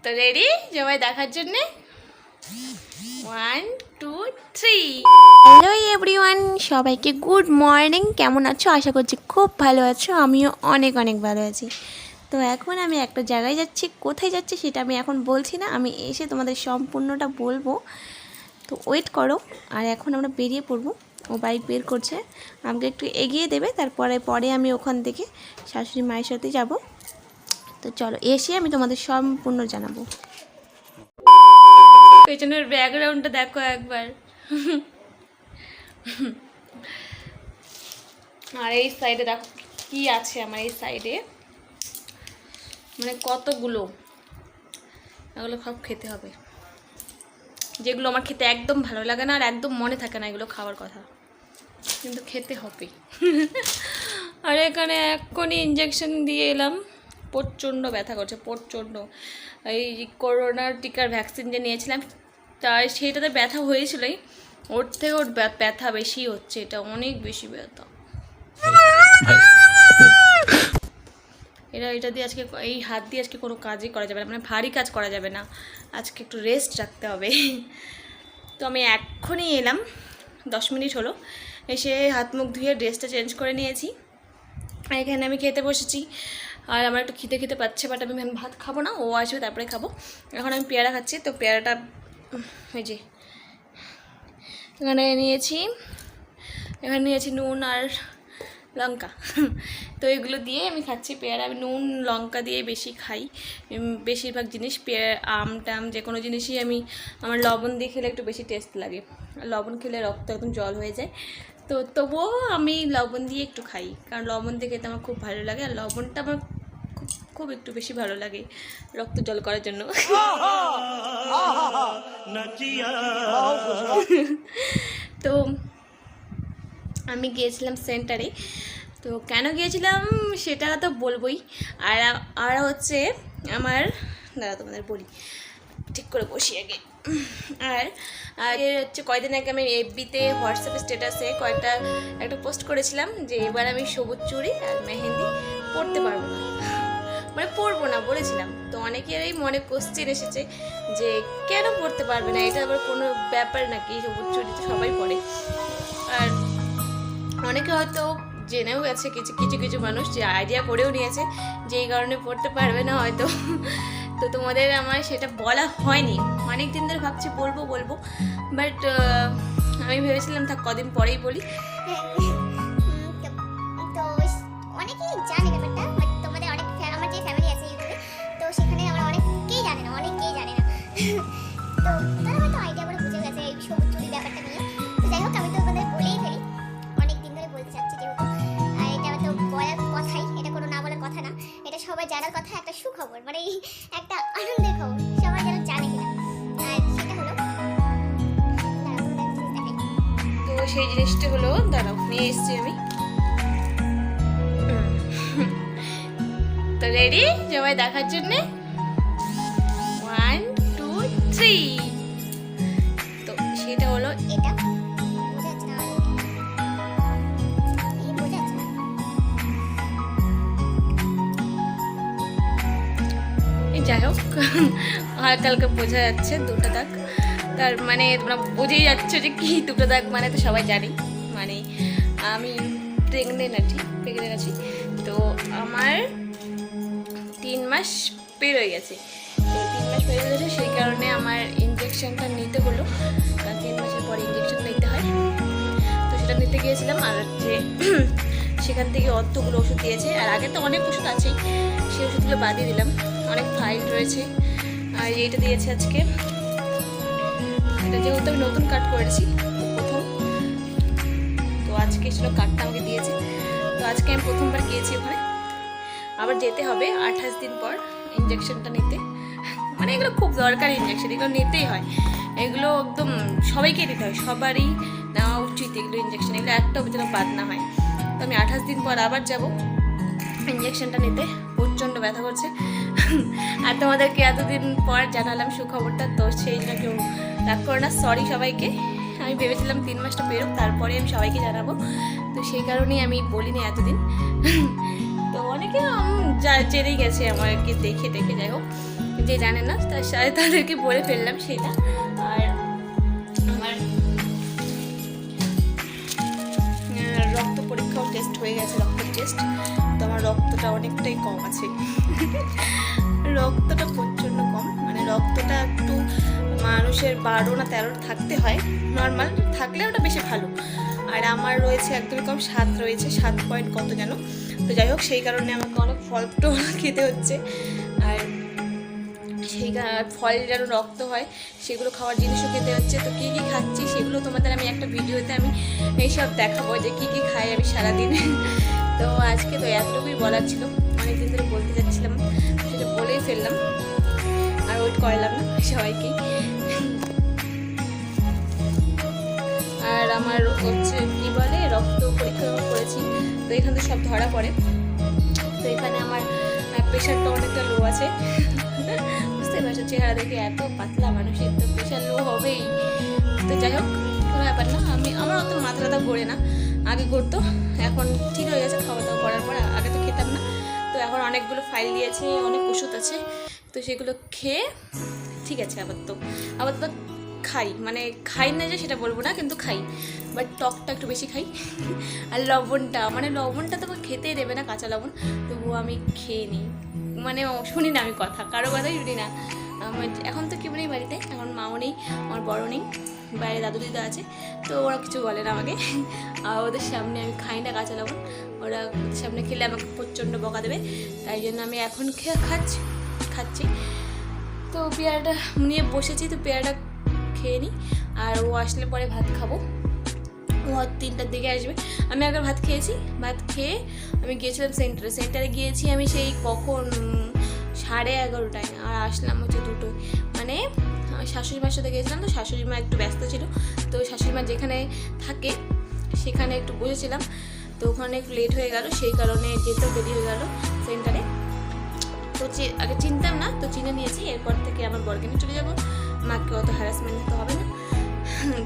তো রেডি সবাই দেখার জন্যে 1 2 3। হ্যালো এভরিওয়ান, সবাইকে গুড মর্নিং। কেমন আছো? আশা করছি খুব ভালো আছো। আমিও অনেক অনেক ভালো আছি। তো এখন আমি একটা জায়গায় যাচ্ছি। কোথায় যাচ্ছি সেটা আমি এখন বলছি না, আমি এসে তোমাদের সম্পূর্ণটা বলবো। তো ওয়েট করো। আর এখন আমরা বেরিয়ে পড়বো। ও বাইক বের করছে, আমাকে একটু এগিয়ে দেবে, পরে আমি ওখান থেকে শাশুড়ি মায়ের সাথে যাব। তো চলো, এসে আমি তোমাদের সম্পূর্ণ জানাবো। পেছনের ব্যাকগ্রাউন্ডটা দেখো একবার। আর এই সাইডে দেখো কি আছে আমার এই সাইডে, মানে কতগুলো, এগুলো সব খেতে হবে। যেগুলো আমার খেতে একদম ভালো লাগে না আর একদম মনে থাকে না এগুলো খাওয়ার কথা, কিন্তু খেতে হবে। আর এখানে এক্ষুনি ইঞ্জেকশন দিয়ে এলাম, প্রচণ্ড ব্যথা করছে, প্রচণ্ড। এই করোনার টিকার ভ্যাকসিন যে নিয়েছিলাম তাই সেটাতে ব্যথা হয়েছিলই, ওর থেকে ওর ব্যথা বেশি হচ্ছে, এটা অনেক বেশি ব্যথা। এটা দিয়ে আজকে এই হাত দিয়ে আজকে কোনো কাজই করা যাবে না, মানে ভারী কাজ করা যাবে না, আজকে একটু রেস্ট রাখতে হবে। তো আমি এক্ষুনি এলাম, 10 মিনিট হলো, এসে হাত মুখ ধুয়ে ড্রেসটা চেঞ্জ করে নিয়েছি। এখানে আমি খেতে বসেছি। আর আমার একটু খিদে পাচ্ছে, বাট আমি ভাত খাবো না, ও আসবে তারপরে খাবো। এখন আমি পেয়ারা খাচ্ছি। তো পেয়ারাটা এই যে এখানে নিয়েছি নুন আর লঙ্কা। তো এগুলো দিয়ে আমি খাচ্ছি পেয়ারা। আমি নুন লঙ্কা দিয়ে বেশি খাই বেশিরভাগ জিনিস, পেয়ারা আম টাম যে কোনো জিনিসই আমার লবণ দিয়ে খেলে একটু বেশি টেস্ট লাগে। লবণ খেলে রক্ত একদম জল হয়ে যায়, তো তবুও আমি লবণ দিয়ে একটু খাই, কারণ লবণ দিয়ে খেতে আমার খুব ভালো লাগে। আর লবণটা আমার খুব একটু বেশি ভালো লাগে রক্ত জল করার জন্য। তো আমি গিয়েছিলাম সেন্টারে। তো কেন গিয়েছিলাম সেটা তো বলবোই। আর হচ্ছে আমার দাঁড়া তোমাদের বলি, ঠিক করে বসি আগে। আর হচ্ছে কয়েকদিন আগে আমি এফবিতে হোয়াটসঅ্যাপে স্ট্যাটাসে একটা পোস্ট করেছিলাম যে এবার আমি সবুজ চুড়ি আর মেহেন্দি পরতে পারবো না, মানে পরবো না বলেছিলাম। তো অনেকেরই মনে কোশ্চেন এসেছে যে কেন পরতে পারবে না, এটা আবার কোনো ব্যাপার নাকি, সবুজ চুড়ি তো সবাই পরে। আর অনেকে হয়তো জেনেও গেছে, কিছু মানুষ যে আইডিয়া করেও নিয়েছে যে এই কারণে পড়তে পারবে না হয়তো। তো তোমাদের আমার সেটা বলা হয়নি, অনেক দিন ধরে ভাবছি বলবো, বাট আমি ভেবেছিলাম থাক কদিন পরেই বলি। তো অনেকেই জানে ব্যাপারটা, বাট তোমাদের আমার যে ফ্যামিলি আছে ইউটিউবে, তো সেখানে আমরা অনেকেই জানে না। তো তারা হয়তো আইডিয়া করে বুঝে গেছে এই সবুজ চুরি ব্যাপারটা নিয়ে। তো যাই হোক, আমি তো তোমাদের বলেই ফেলি, অনেক দিন ধরে বলতে চাচ্ছি যেহেতু, আর এটা তো বলার কথাই, এটা কোনো না বলার কথা না, এটা সবাই জানার কথা, একটা সুখবর, মানে একটা আনন্দের খবর, সবাই যেন জানে কিনা। আর সেটা হলো, তো সেই জিনিসটা হলো, দাঁড়াও নিয়ে এসছি আমি। তো রেডি সবাই দেখার জন্যে 1 2 3। তো সেটা হলো এটা বোঝা যাচ্ছে না, বোঝা যাচ্ছে না। যাই হোক, হালকা হালকা বোঝা যাচ্ছে দুটো দাগ। তার মানে তোমরা বুঝেই যাচ্ছ যে কি দুটো দাগ, মানে তো সবাই জানি, মানে আমি প্রেগনেন্ট আছি। তো আমার 3 মাস পেরোয় গেছে। তো 3 মাস পেরোয় গেছে, সেই কারণে আমার ইঞ্জেকশনটা নিতে হলো, কারণ 3 মাসের পরে ইঞ্জেকশন নিতে হয়। তো সেটা নিতে গিয়েছিলাম, আর হচ্ছে সেখান থেকে অতগুলো ওষুধ দিয়েছে। আর আগে তো অনেক ওষুধ আছেই, সেই ওষুধগুলো বাদিয়ে দিলাম, অনেক ফাইল রয়েছে। আর এইটা দিয়েছে আজকে, এটা যেহেতু আমি নতুন কাট করেছি প্রথম, তো আজকে ছিল কাটটা আমাকে দিয়েছে। তো আজকে আমি প্রথমবার গিয়েছি ওখানে, আবার যেতে হবে 28 দিন পর ইঞ্জেকশনটা নিতে। মানে এগুলো খুব দরকারি ইঞ্জেকশন, এগুলো নিতেই হয়, এগুলো একদম সবাইকে নিতে হয়, সবারই নেওয়া উচিত এগুলো ইঞ্জেকশন, এগুলো একটাও যেন বাদ না হয়। তো আমি 28 দিন পর আবার যাব ইঞ্জেকশনটা নিতে, প্রচণ্ড ব্যথা করছে। আর তোমাদেরকে এতদিন পর জানালাম সুখবরটা, তো সেই জন্য কেউ রাগ করো না, সরি সবাইকে। আমি ভেবেছিলাম 3 মাসটা বেরোক তারপরে আমি সবাইকে জানাবো, তো সেই কারণেই আমি বলিনি এতদিন। তো অনেকে যাই জেনেই গেছে আমাকে দেখে দেখে, যাই হোক যে জানে না তার সাথে তাদেরকে বলে ফেললাম সেটা। আর আমার রক্ত পরীক্ষাও টেস্ট হয়ে গেছে, রক্তের টেস্ট। তো আমার রক্তটা অনেকটাই কম আছে, রক্তটা প্রচণ্ড কম, মানে রক্তটা একটু মানুষের 12 না 13 থাকতে হয়, নর্মাল থাকলে ওটা বেশি ভালো। আর আমার রয়েছে একদমই কম, 7 রয়েছে, 7 পয়েন্ট কত যেন। তো যাই হোক সেই কারণে আমাকে অনেক ফল টোল খেতে হচ্ছে। আর সেই ফল যেন রক্ত হয় সেগুলো খাওয়ার জিনিসও খেতে হচ্ছে। তো কী কী খাচ্ছি সেগুলো তোমাদের আমি একটা ভিডিওতে আমি এইসব দেখাবো যে কী কী খাই আমি সারাদিন। তো আজকে তো এতটুকুই বলার ছিল, অনেকদিন ধরে বলতে যাচ্ছিলাম, সেটা বলেই ফেললাম আর ওয়েট করলাম না সবাইকেই। আর আমার হচ্ছে কী বলে রক্ত পরীক্ষা করেছি, তো এখান থেকে সব ধরা পড়ে। তো এখানে আমার প্রেশারটা অনেকটা লো আছে, বুঝতে পারছো চেহারা দেখে এত পাতলা মানুষের তো প্রেশার লো হবেই। তো যাই হোক কোনো ব্যাপার না, আমার অত মাথা ব্যথা ঘোরে না, আগে ঘুরতো, এখন ঠিক হয়ে গেছে খাওয়া দাওয়া করার পর। আগে তো খেতাম না, তো এখন অনেকগুলো ফাইল দিয়েছে, অনেক ওষুধ আছে, তো সেগুলো খেয়ে ঠিক আছে। আবার তো খাই, মানে খাই না যে সেটা বলবো না, কিন্তু খাই, বাট টকটা একটু বেশি খাই। আর লবণটা তো খেতেই দেবে না, কাঁচা লবণ, তবুও আমি খেয়ে নিই, মানে শুনি না আমি কথা, কারো কথাই শুনি না। এখন তো কেউ নেই বাড়িতে, এখন মাও নেই, আমার বড় নেই, বাইরে দাদু দিদা আছে, তো ওরা কিছু বলে না আমাকে। আর ওদের সামনে আমি খাই না কাঁচা লবণ, ওরা সামনে খেলে আমাকে প্রচণ্ড বকা দেবে, তাই জন্য আমি এখন খাচ্ছি। তো পেয়ারাটা নিয়ে বসেছি, তো পেয়ারাটা খেয়ে নিই, আর ও আসলে পরে ভাত খাবো। ও 3টার দিকে আসবে, আমি একবার ভাত খেয়েছি, ভাত খেয়ে আমি গিয়েছিলাম সেন্টারে গিয়েছি আমি সেই কখন 11:30টায়, আর আসলাম হচ্ছে 2টোয়। মানে শাশুড়ি মার সাথে গিয়েছিলাম, তো শাশুড়ি মা একটু ব্যস্ত ছিল, তো শাশুড়ি মা যেখানে থাকে সেখানে একটু বসেছিলাম, তো ওখানে একটু লেট হয়ে গেল, সেই কারণে যেতেও দেরি হয়ে গেল সেন্টারে। তো আগে চিনতাম না, তো চিনে নিয়েছি, এরপর থেকে আমার বরকে নিয়ে চলে যাবো, মাকে অত হ্যারাসমেন্ট নিতে হবে না।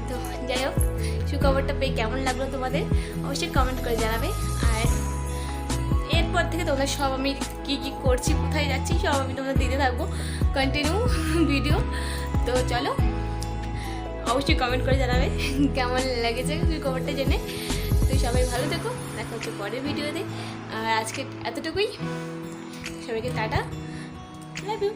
তো যাই হোক সুখবরটা পেয়ে কেমন লাগলো তোমাদের অবশ্যই কমেন্ট করে জানাবে। আর এরপর থেকে তোমাদের সব আমি কী কী করছি, কোথায় যাচ্ছি, সব আমি তোমাদের দিতে থাকবো কন্টিনিউ ভিডিও। তো চলো অবশ্যই কমেন্ট করে জানাবে কেমন লেগেছে সুখবরটা জেনে। তো সবাই ভালো থেকো, দেখা হচ্ছে পরের ভিডিওতে। আর আজকে এতটুকুই, সবাইকে টাটা, লাভ ইউ।